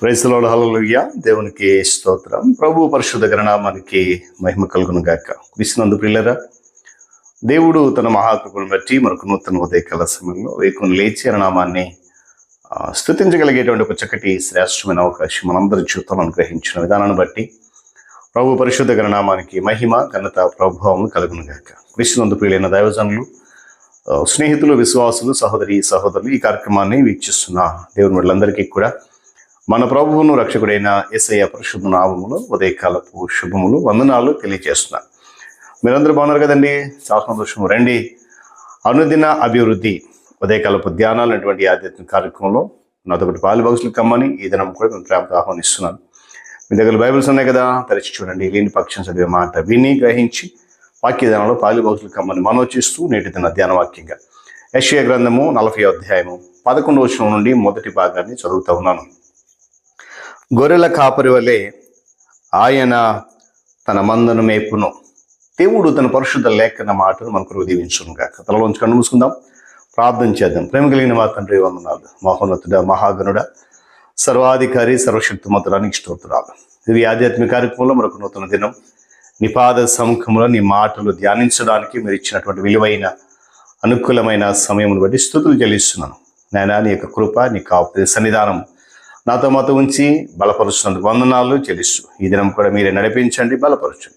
Praise the lord, హల్లెలూయా. దేవునికి స్తోత్రం. ప్రభు పరిశుద్ధ నామానికి మహిమ కలుగును గాక. క్రీస్తునందు ప్రియులారా, దేవుడు తన మహాకృపను బట్టి మనకు నూతన ఉదయకాల సమయంలో వేకుని లేచి ఆయన నామాన్ని స్తుతించగలిగేటువంటి ఒక చక్కటి శ్రేష్టమైన అవకాశం మనందరి జీవితంలో అనుగ్రహించిన విధానాన్ని బట్టి ప్రభు పరిశుద్ధ నామానికి మహిమ ఘనత ప్రభావం కలుగును గాక. క్రీస్తునందు ప్రియులైన దైవజనులు, స్నేహితులు, విశ్వాసులు, సహోదరి సహోదరులు ఈ కార్యక్రమాన్ని వీక్షిస్తున్న దేవుని వాళ్ళందరికీ కూడా మన ప్రభువును రక్షకుడైన యేసయ్య పరిశుద్ధ నామములో ఉదయకాలపు శుభములు, వందనాలు తెలియజేస్తున్నాను. మీరందరూ బాగున్నారు కదండి? చాలా సంతోషము. రండి, అనుదిన అభివృద్ధి ఉదయకాలపు ధ్యానాలు అటువంటి ఆధ్యాత్మిక కార్యక్రమంలో నాతో పాటు పాలుభాగస్లు కమ్మని ఈ దినం కూడా నేను ప్రేమతో ఆహ్వానిస్తున్నాను. మీ దగ్గర బైబిల్స్ ఉన్నాయి కదా, తెరిచి చూడండి. లేని పక్షం చదివే మాట విని గ్రహించి వాక్య ధ్యానంలో పాలుభాగస్లు కమ్మని మనోచిస్తూ నేటి దిన ధ్యాన వాక్యంగా యెషయా గ్రంథము 40వ అధ్యాయము 11వ వచనం నుండి మొదటి భాగాన్ని చదువుతూ ఉన్నాను. గొర్రెల కాపరి వలె ఆయన తన మందను మేపును. దేవుడు తన పరిశుద్ధ లేఖన మాటను మనకు దీవించును గాక. తలలోంచి కన్ను మూసుకుందాం, ప్రార్థన చేద్దాం. ప్రేమ కలిగిన మా తండ్రి, వందనాలు. మహోన్నతుడ, మహాగణుడ, సర్వాధికారి, సర్వశక్తిమంతుడానికి స్తోత్రాలు. ఇది ఆధ్యాత్మిక కార్యక్రమంలో మరొక నూతన దినం. నీ పాద సముఖంలో నీ మాటలు ధ్యానించడానికి మీరు ఇచ్చినటువంటి విలువైన అనుకూలమైన సమయమును బట్టి స్తుతులు చెల్లిస్తున్నాను. నాయనా, నీ యొక్క కృప, నీ కాపు సన్నిధానం నాతో మాతో ఉంచి బలపరుస్తున్నందుకు వందనాలు చెల్లిస్తూ ఈ దినం కూడా మీరే నడిపించండి, బలపరచండి.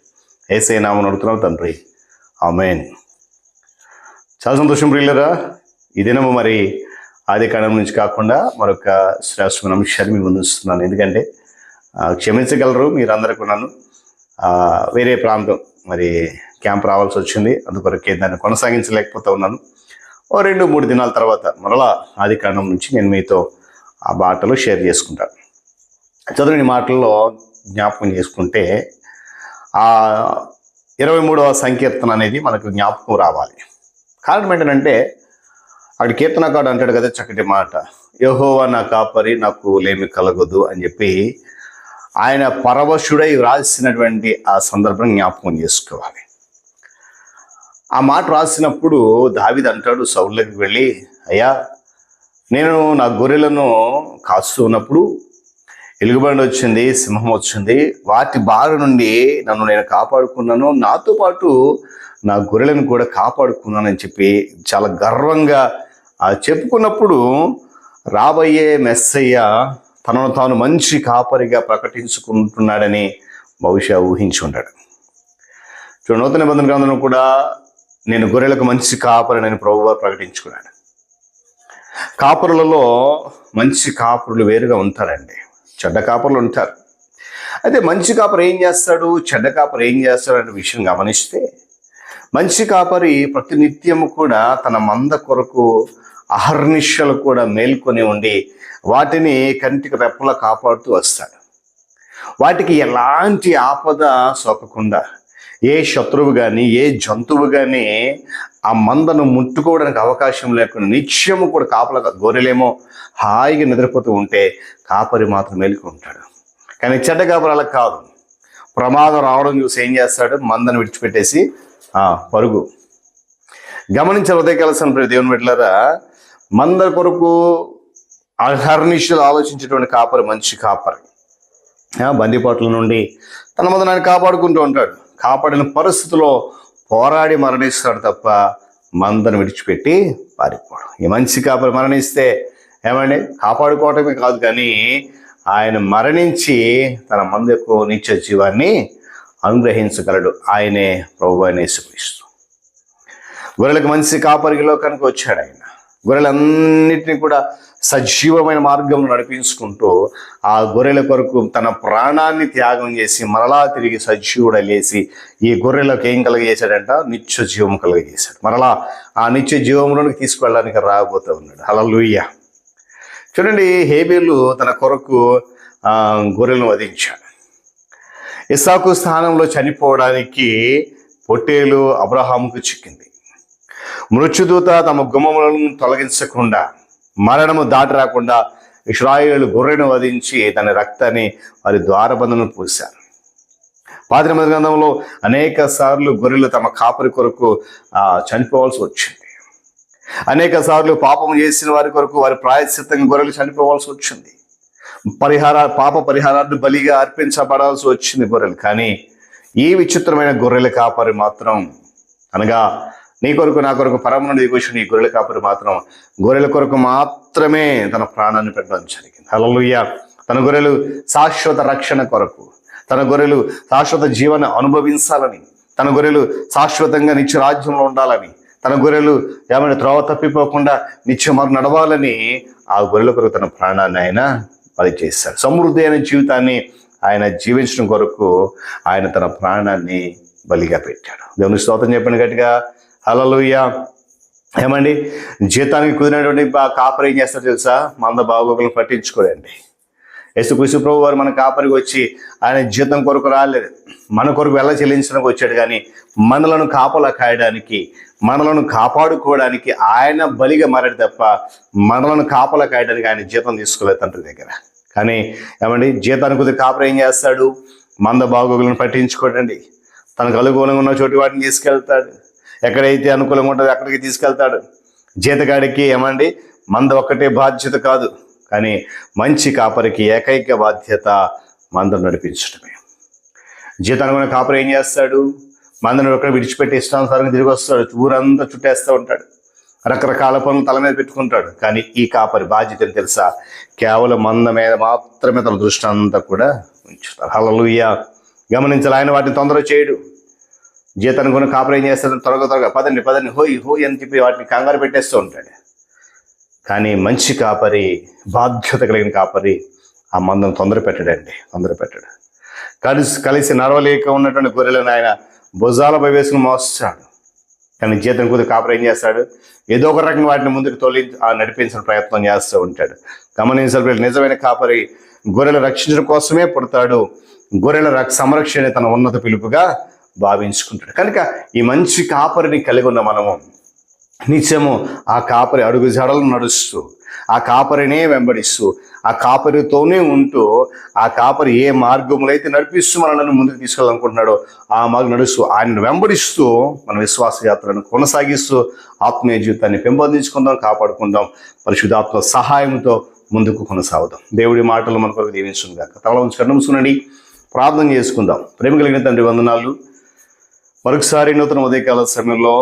యేసయ్య నామమున అడుగుతున్నాం తండ్రి, ఆమేన్. చాలా సంతోషం ప్రియులారా. ఈ దినము మరి ఆది కాండం నుంచి కాకుండా మరొక శ్రేష్టమైన అంశాన్ని మీ ముందు ఉంచుతున్నాను. ఎందుకంటే క్షమించగలరు మీరందరూ కూడాను. వేరే ప్రాంతం మరి క్యాంప్ రావాల్సి వచ్చింది, అందుకొరకే దాన్ని కొనసాగించలేకపోతూ ఉన్నాను. 2-3 దినాల తర్వాత మరలా ఆది కాండం నుంచి నేను మీతో ఆ మాటలు షేర్ చేసుకుంటాను. చదువుని మాటల్లో జ్ఞాపకం చేసుకుంటే ఆ 23వ సంకీర్తన అనేది మనకు జ్ఞాపకం రావాలి. కారణం ఏంటంటే అక్కడ కీర్తనకాడు అంటాడు కదా, చక్కటి మాట, యెహోవా నా కాపరి, నాకు లేమి కలగదు అని చెప్పి ఆయన పరవశుడై రాసినటువంటి ఆ సందర్భం జ్ఞాపకం చేసుకోవాలి. ఆ మాట రాసినప్పుడు దావీదు అంటాడు సౌలు దగ్గరికి వెళ్ళి, అయ్యా, నేను నా గొర్రెలను కాస్తూ ఉన్నప్పుడు ఎలుగుబండి వచ్చింది, సింహం వచ్చింది, వాటి బారి నుండి నన్ను నేను కాపాడుకున్నాను, నాతో పాటు నా గొర్రెలను కూడా కాపాడుకున్నానని చెప్పి చాలా గర్వంగా చెప్పుకున్నప్పుడు రాబోయే మెస్సయ్య తనను తాను మంచి కాపరిగా ప్రకటించుకుంటున్నాడని బహుశా ఊహించి ఉంటాడు. చూడండి, నూతన నిబంధన గ్రంథంలో కూడా నేను గొర్రెలకు మంచి కాపరిని ప్రభువుగా ప్రకటించుకున్నాడు. కాపరులలో మంచి కాపరులు వేరుగా ఉంటారండి, చెడ్డ కాపరులు ఉంటారు. అయితే మంచి కాపరి ఏం చేస్తాడు, చెడ్డ కాపరి ఏం చేస్తాడు అనే విషయం గమనిస్తే, మంచి కాపరి ప్రతినిత్యము కూడా తన మంద కొరకు అహర్నిశలు కూడా మేల్కొని ఉండి వాటిని కంటికి రెప్పలా కాపాడుతూ వస్తాడు. వాటికి ఎలాంటి ఆపద సోకకుండా, ఏ శత్రువు కానీ ఏ జంతువు కానీ ఆ మందను ముట్టుకోవడానికి అవకాశం లేకుండా నిత్యము కూడా కాపలా, గొర్రెలేమో హాయిగా నిద్రపోతూ ఉంటే కాపరి మాత్రం మేలుకుంటాడు. కానీ చెడ్డ కాపరి అలా కాదు. ప్రమాదం రావడం చూసి ఏం చేస్తాడు, మందను విడిచిపెట్టేసి పరుగు. గమనించిన ఉదయకాలసిన దేవుని బిడ్డలారా, మంద కొరకు అహర్నిశలు ఆలోచించేటువంటి కాపరి మంచి కాపరి. బందిపాట్ల నుండి తన మందనాన్ని కాపాడుకుంటూ ఉంటాడు. కాపాడిన పరిస్థితిలో పోరాడి మరణిస్తాడు తప్ప మందను విడిచిపెట్టి పారిపోవడం. ఈ మంచి కాపరి మరణిస్తే ఏమండి, కాపాడుకోవటమే కాదు కానీ ఆయన మరణించి తన మందకు నిత్య జీవాన్ని అనుగ్రహించగలడు. ఆయనే ప్రభువైన యేసుక్రీస్తు. గొర్రెలకు మంచి కాపరిలో కనుక వచ్చాడు ఆయన. గొర్రెలన్నిటినీ కూడా సజీవమైన మార్గంలో నడిపించుకుంటూ ఆ గొర్రెల కొరకు తన ప్రాణాన్ని త్యాగం చేసి మరలా తిరిగి సజీవుడ లేసి ఈ గొర్రెలకు ఏం కలగజేశాడంట, నిత్య జీవం కలగజేశాడు. మరలా ఆ నిత్య జీవంలోనికి తీసుకువెళ్ళడానికి రాబోతూ ఉన్నాడు. హల్లెలూయా. చూడండి, హేబేలు తన కొరకు గొర్రెలను వధించాడు. ఇస్సాకు స్థానంలో చనిపోవడానికి పొట్టేలు అబ్రహాముకు చిక్కింది. మృత్యుదూత తమ గుమ్మములను తొలగించకుండా, మరణము దాటి రాకుండా ఇశ్రాయేలు గొర్రెను వధించి తన రక్తాన్ని వారి ద్వారబంధను పూశారు. పాత నిబంధన గ్రంథంలో అనేక సార్లు గొర్రెలు తమ కాపరి కొరకు చనిపోవాల్సి వచ్చింది. అనేక సార్లు పాపం చేసిన వారి కొరకు వారి ప్రాయశ్చిత్తంగా గొర్రెలు చనిపోవాల్సి వచ్చింది. పాప పరిహారాన్ని బలిగా అర్పించబడాల్సి వచ్చింది గొర్రెలు. కానీ ఈ విచిత్రమైన గొర్రెల కాపరి మాత్రం, అనగా నీ కొరకు నా కొరకు పరమ నుండి దిగొచ్చిన ఈ గొర్రెల కాపరి మాత్రం గొర్రెల కొరకు మాత్రమే తన ప్రాణాన్ని పెట్టడం జరిగింది. హల్లెలూయా. తన గొర్రెలు శాశ్వత రక్షణ కొరకు, తన గొర్రెలు శాశ్వత జీవన అనుభవించాలని, తన గొర్రెలు శాశ్వతంగా నిత్య రాజ్యంలో ఉండాలని, తన గొర్రెలు ఏమైనా త్రోవ తప్పిపోకుండా నిత్యం నడవాలని ఆ గొర్రెల కొరకు తన ప్రాణాన్ని ఆయన బలి చేశాడు. సమృద్ధి అయిన జీవితాన్ని ఆయన జీవించడం కొరకు ఆయన తన ప్రాణాన్ని బలిగా పెట్టాడు. దేవుని స్తోత్రం చెప్పండి గట్టిగా. హల్లెలూయా. ఏమండి, జీతానికి కుదిరినటువంటి కాపరి ఏం చేస్తారు తెలుసా? మంద బాగోగులను పట్టించుకోడండి. యేసుక్రీస్తు ప్రభువు వారు మన కాపరికి వచ్చి ఆయన జీతం కొరకు రాలేదు, మన కొరకు వెళ్ళ చెల్లించడానికి వచ్చాడు. కానీ మనలను కాపలా కాయడానికి, మనలను కాపాడుకోవడానికి ఆయన బలిగా మారాడు తప్ప మనలను కాపలా కాయడానికి ఆయన జీతం తీసుకోలేదు తండ్రి దగ్గర. కానీ ఏమండి, జీతానికి కుదిరి కాపరి ఏం చేస్తాడు? మంద బాగోగులను పట్టించుకోడండి. తనకు అనుకూలంగా ఉన్న చోటు వాటిని తీసుకెళ్తాడు, ఎక్కడైతే అనుకూలంగా ఉంటుందో అక్కడికి తీసుకెళ్తాడు. జీతగాడికి ఏమండి మంద ఒక్కటే బాధ్యత కాదు, కానీ మంచి కాపరికి ఏకైక బాధ్యత మందను నడిపించడమే. జీతానికి ఉన్న కాపరి ఏం చేస్తాడు? మందను ఎక్కడ విడిచిపెట్టి ఇష్టానుసారంగా తిరిగి వస్తాడు, ఊరంతా చుట్టేస్తూ ఉంటాడు, రకరకాల పనులు తల మీద పెట్టుకుంటాడు. కానీ ఈ కాపరి బాధ్యత ఏం తెలుసా? కేవలం మంద మీద మాత్రమే తన దృష్టి అంతా కూడా ఉంచుతాడు. హల్లెలూయా. గమనించాలి, ఆయన వాటిని తొందర చేయడు. జీతానికి ఉన్న కాపరి ఏం చేస్తాడు? త్వరగా పదండి పదండి హోయ్ హోయ్ అని చెప్పి వాటిని కంగారు పెట్టేస్తూ ఉంటాడు. కానీ మంచి కాపరి, బాధ్యత కలిగిన కాపరి ఆ మందను తొందర పెట్టాడు. కలిసి నడవలేక ఉన్నటువంటి గొర్రెలను ఆయన భుజాలపై వేసుకుని మోస్తాడు. కానీ జీతం కుదిరి కాపరి ఏం చేస్తాడు? ఏదో ఒక రకంగా వాటిని ముందుకు నడిపించిన ప్రయత్నం చేస్తూ ఉంటాడు. గమనించాలి, నిజమైన కాపరి గొర్రెలు రక్షించడం కోసమే పుడతాడు. గొర్రెల సంరక్షణ తన ఉన్నత పిలుపుగా భావించుకుంటాడు. కనుక ఈ మంచి కాపరిని కలిగి ఉన్న మనము నిత్యము ఆ కాపరి అడుగు జాడలను నడుస్తూ, ఆ కాపరినే వెంబడిస్తూ, ఆ కాపరితోనే ఉంటూ, ఆ కాపరి ఏ మార్గంలో అయితే నడిపిస్తూ మనల్ని ముందుకు తీసుకెళ్ళాలనుకుంటున్నాడో ఆ మార్గం నడుస్తూ ఆయనను వెంబడిస్తూ మన విశ్వాస యాత్రను కొనసాగిస్తూ ఆత్మీయ జీవితాన్ని పెంపొందించుకుందాం, కాపాడుకుందాం. పరిశుద్ధాత్మ సహాయంతో ముందుకు కొనసాగుదాం. దేవుడి మాటలు మన కొరకు దీవించును గాక. తల ఉంచి కన్ను మూసుకునండి, ప్రార్థన చేసుకుందాం. ప్రేమ కలిగిన తండ్రి వందనాలు. మరొకసారి నూతన ఉదయకాల సమయంలో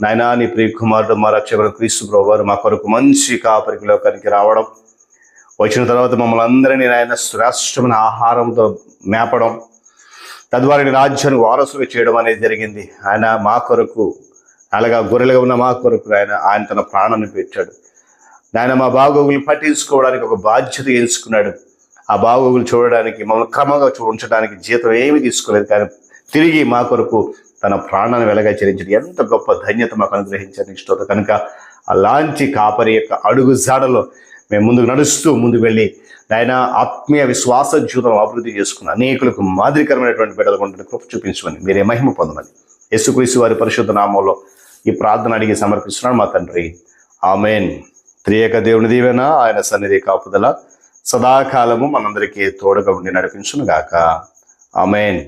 నాయనా, నీ ప్రియ కుమారుడు మా రక్షకుడు క్రీస్తు ప్రభువు వారు మా కొరకు మంచి కాపరికి లోకానికి రావడం, వచ్చిన తర్వాత మమ్మల్ని అందరినీ నాయన శ్రేష్టమైన ఆహారంతో మేపడం, తద్వారా రాజ్యాన్ని వారసులుగా చేయడం అనేది జరిగింది. ఆయన మా కొరకు, అలాగా గొర్రెలుగా ఉన్న మా కొరకు ఆయన తన ప్రాణాన్ని పెట్టాడు. ఆయన మా బాగోగులు పట్టించుకోవడానికి ఒక బాధ్యత ఎంచుకున్నాడు. ఆ బాగోగులు చూడడానికి, మమ్మల్ని క్రమంగా ఉంచడానికి జీతం ఏమీ తీసుకోలేదు. కానీ తిరిగి మా కొరకు తన ప్రాణాన్ని వెలగా చెల్లించడం ఎంత గొప్ప ధన్యత మాకు అనుగ్రహించారు ఇష్టం. కనుక అలాంటి కాపరి యొక్క అడుగు జాడలో మేము ముందుకు నడుస్తూ ముందుకు వెళ్ళి ఆయన ఆత్మీయ విశ్వాస జీవితం అభివృద్ధి చేసుకున్న అనేకులకు మాదిరికరమైనటువంటి బిడ్డలు కొంటే కృప చూపించమని, మీరే మహిమ పొందమని యేసుక్రీస్తు వారి పరిశుద్ధ నామంలో ఈ ప్రార్థన అడిగి సమర్పిస్తున్నాను మా తండ్రి. ఆమేన్. త్రియేక దేవుని దీవెన, ఆయన సన్నిధి కాపుదల సదాకాలము మనందరికీ తోడుగా ఉండి నడిపించును గాక. ఆమేన్.